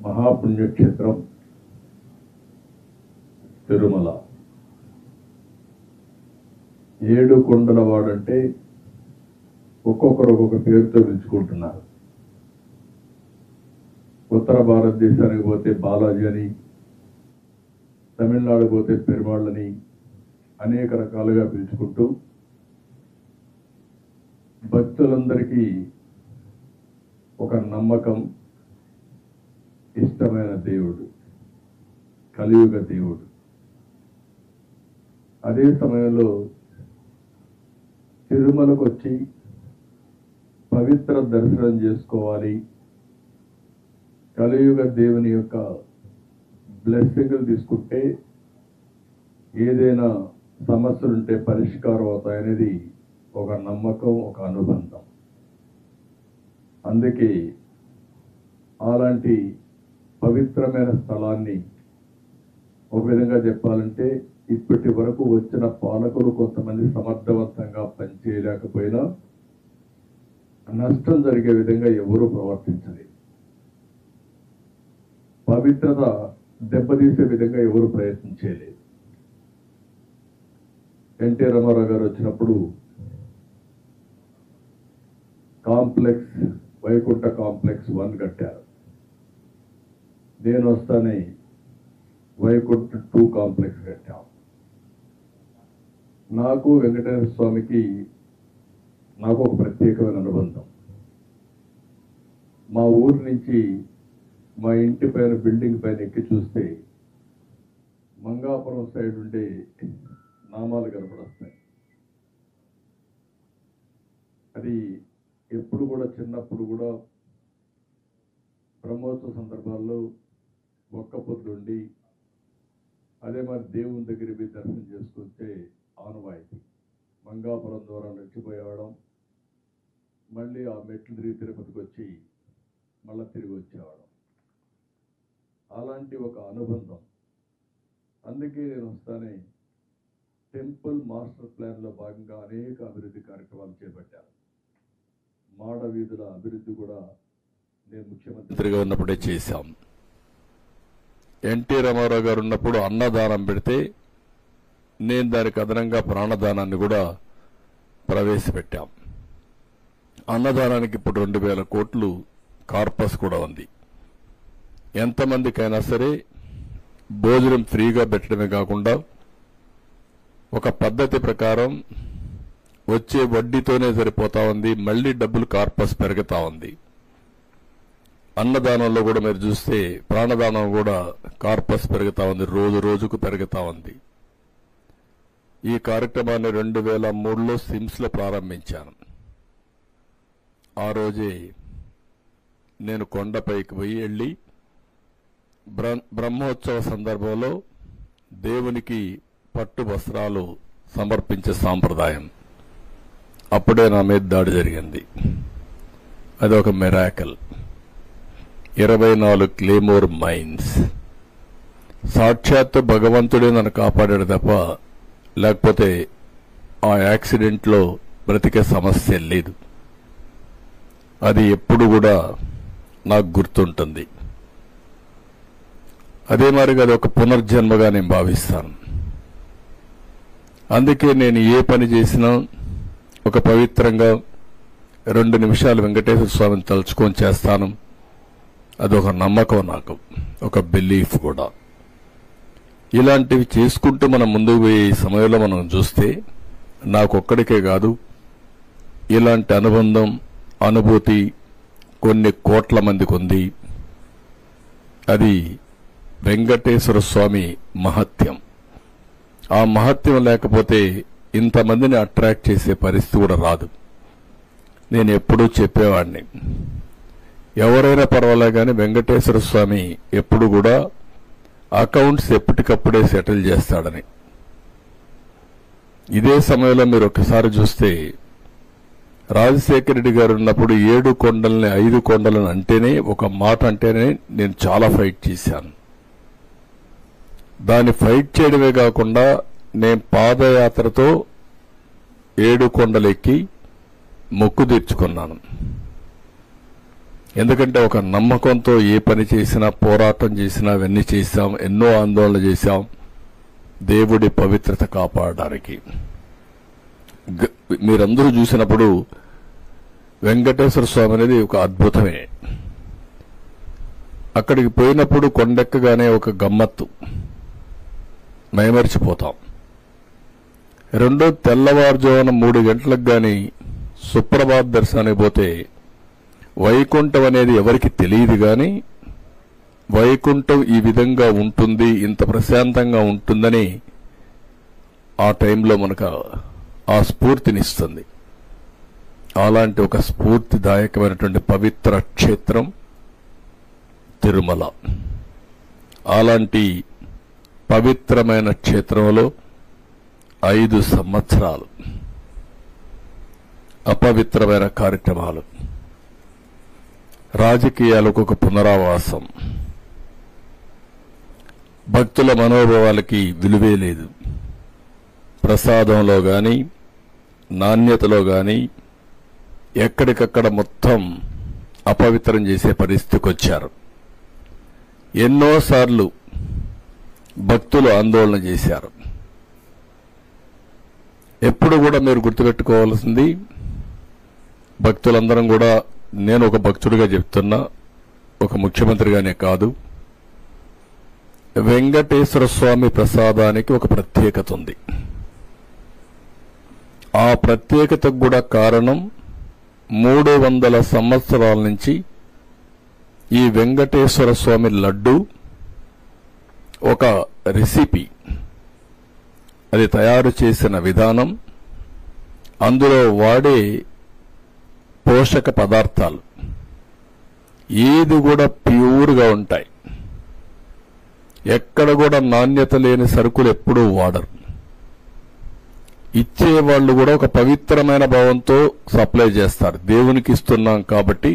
మహాపుణ్యక్షేత్రం తిరుమల. 7 కొండల వాడంటే ఒక్కొక్కరు ఒక్కొక్క పేరుతో పిలుచుకుంటున్నారు. ఉత్తర భారతదేశానికి పోతే బాలాజీ అని, తమిళనాడు పోతే పెరుమాళ్ళని అనేక రకాలుగా పిలుచుకుంటూ భక్తులందరికీ ఒక నమ్మకం, ఇష్టమైన దేవుడు, కలియుగ దేవుడు. అదే సమయంలో తిరుమలకు వచ్చి పవిత్ర దర్శనం చేసుకోవాలి, కలియుగ దేవుని యొక్క బ్లెస్సింగ్లు తీసుకుంటే ఏదైనా సమస్యలుంటే పరిష్కారం అవుతాయనేది ఒక నమ్మకం, ఒక అనుబంధం. అందుకే అలాంటి పవిత్రమైన స్థలాన్ని ఒక విధంగా చెప్పాలంటే ఇప్పటి వరకు వచ్చిన పాలకులు కొంతమంది సమర్థవంతంగా పనిచేయలేకపోయినా నష్టం జరిగే విధంగా ఎవరూ ప్రవర్తించలేదు. పవిత్రత దెబ్బతీసే విధంగా ఎవరు ప్రయత్నించలేదు. ఎన్టీ రామారావు గారు వచ్చినప్పుడు కాంప్లెక్స్, వైకుంఠ కాంప్లెక్స్ 1 కట్టారు. నేను వస్తానే వైకుంఠ 2 కాంప్లెక్స్ కట్టాం. నాకు వెంకటేశ్వర స్వామికి నాకు ఒక ప్రత్యేకమైన అనుబంధం. మా ఊరు నుంచి మా ఇంటి పైన బిల్డింగ్ పైన ఎక్కి చూస్తే మంగాపురం సైడ్ ఉండే నామాలు కనపడొస్తాయి. అది ఎప్పుడు కూడా చిన్నప్పుడు కూడా బ్రహ్మోత్సవ సందర్భాల్లో ఒక్క పొద్దుండి అదే మరి దేవుని దగ్గర పోయి దర్శనం చేసుకుంటే ఆనవాయితీ. మంగాపురం ద్వారా నడిచిపోయేవాడం, మళ్ళీ ఆ మెట్లు తిరిగి తిరుపతికి వచ్చి మళ్ళీ తిరిగి వచ్చేవాడం. అలాంటి ఒక అనుబంధం. అందుకే నేను వస్తానే టెంపుల్ మాస్టర్ ప్లాన్లో భాగంగా అనేక అభివృద్ధి కార్యక్రమాలు చేపట్టాను. మాడ వీధుల అభివృద్ధి కూడా నేను ముఖ్యమంత్రిగా ఉన్నప్పుడే చేశాం. ఎన్టీ రామారావు గారు ఉన్నప్పుడు అన్నదానం పెడితే నేను దానికి అదనంగా ప్రాణదానాన్ని కూడా ప్రవేశపెట్టాం. అన్నదానానికి ఇప్పుడు 2000 కోట్లు కార్పస్ కూడా ఉంది. ఎంతమందికైనా సరే భోజనం ఫ్రీగా పెట్టడమే కాకుండా ఒక పద్ధతి ప్రకారం వచ్చే వడ్డీతోనే సరిపోతా ఉంది. మళ్లీ డబ్బులు కార్పస్ పెరుగుతా ఉంది. అన్నదానంలో కూడా మీరు చూస్తే ప్రాణదానం కూడా కార్పస్ పెరుగుతా ఉంది, రోజు రోజుకు పెరుగుతా ఉంది. ఈ కార్యక్రమాన్ని 2003లో సిమ్స్లో ప్రారంభించాను. ఆ రోజే నేను కొండపైకి వెళ్ళి బ్రహ్మోత్సవ సందర్భంలో దేవునికి పట్టు వస్త్రాలు సమర్పించే సాంప్రదాయం అప్పుడే నా మీద దాడి జరిగింది. అది ఒక మిరాకల్. 24 claymore mines. సాక్షాత్తు భగవంతుడే నన్ను కాపాడాడు తప్ప లేకపోతే ఆ యాక్సిడెంట్లో బ్రతికే సమస్య లేదు. అది ఎప్పుడు కూడా నాకు గుర్తుంటుంది. అదే మరిగా అది ఒక పునర్జన్మగా నేను భావిస్తాను. అందుకే నేను ఏ పని చేసినా ఒక పవిత్రంగా 2 నిమిషాలు వెంకటేశ్వర స్వామిని తలుచుకొని చేస్తాను. అదొక నమ్మకం, నాకు ఒక బిలీఫ్ కూడా. ఇలాంటివి చేసుకుంటూ మనం ముందుకు పోయే సమయంలో మనం చూస్తే నాకొక్కడికే కాదు, ఇలాంటి అనుబంధం, అనుభూతి కొన్ని కోట్ల మందికి ఉంది. అది వెంకటేశ్వర స్వామి మహత్యం. ఆ మహత్యం లేకపోతే ఇంతమందిని అట్రాక్ట్ చేసే పరిస్థితి కూడా రాదు. నేను ఎప్పుడూ చెప్పేవాడిని, ఎవరైనా పర్వాలే కానీ వెంకటేశ్వర స్వామి ఎప్పుడు కూడా అకౌంట్స్ ఎప్పటికప్పుడే సెటిల్ చేస్తాడని. ఇదే సమయంలో మీరు ఒకసారి చూస్తే రాజశేఖర రెడ్డి గారు ఉన్నప్పుడు 7 కొండల్ని 5 కొండలను అంటేనే, ఒక మాట అంటేనే నేను చాలా ఫైట్ చేశాను. దాన్ని ఫైట్ చేయడమే కాకుండా నేను పాదయాత్రతో 7 కొండలెక్కి మొక్కు తీర్చుకున్నాను. ఎందుకంటే ఒక నమ్మకంతో ఏ పని చేసినా, పోరాటం చేసినా, అవన్నీ చేశాం, ఎన్నో ఆందోళన చేశాం దేవుడి పవిత్రత కాపాడడానికి. మీరందరూ చూసినప్పుడు వెంకటేశ్వర స్వామి అనేది ఒక అద్భుతమే. అక్కడికి పోయినప్పుడు కొండెక్కగానే ఒక గమ్మత్తు, మైమరిచిపోతాం. రెండో తెల్లవారుజామున 3 గంటలకు గాని సుప్రభాత దర్శనానికి పోతే వైకుంఠం అనేది ఎవరికి తెలియదు, గాని వైకుంఠం ఈ విధంగా ఉంటుంది, ఇంత ప్రశాంతంగా ఉంటుందని ఆ టైంలో మనకు ఆ స్ఫూర్తినిస్తుంది. అలాంటి ఒక స్ఫూర్తిదాయకమైనటువంటి పవిత్ర క్షేత్రం తిరుమల. అలాంటి పవిత్రమైన క్షేత్రంలో 5 సంవత్సరాలు అపవిత్రమైన కార్యక్రమాలు, రాజకీయాలకు ఒక పునరావాసం, భక్తుల మనోభావాలకి విలువే లేదు. ప్రసాదంలో గాని, నాణ్యతలో గాని ఎక్కడికక్కడ మొత్తం అపవిత్రం చేసే పరిస్థితికి వచ్చారు. ఎన్నోసార్లు భక్తులు ఆందోళన చేశారు. ఎప్పుడు కూడా మీరు గుర్తుపెట్టుకోవాల్సింది, భక్తులందరం కూడా, నేను ఒక భక్తుడిగా చెప్తున్నా, ఒక ముఖ్యమంత్రిగానే కాదు, వెంకటేశ్వర స్వామి ప్రసాదానికి ఒక ప్రత్యేకత ఉంది. ఆ ప్రత్యేకతకు కూడా కారణం 300 సంవత్సరాల నుంచి ఈ వెంకటేశ్వర స్వామి లడ్డు ఒక రెసిపీ, అది తయారు చేసిన విధానం, అందులో వాడే పోషక పదార్థాలు ఏది కూడా ప్యూర్గా ఉంటాయి. ఎక్కడ కూడా నాణ్యత లేని సరుకులు ఎప్పుడూ వాడరు. ఇచ్చేవాళ్లు కూడా ఒక పవిత్రమైన భావంతో సప్లై చేస్తారు. దేవునికి ఇస్తున్నాం కాబట్టి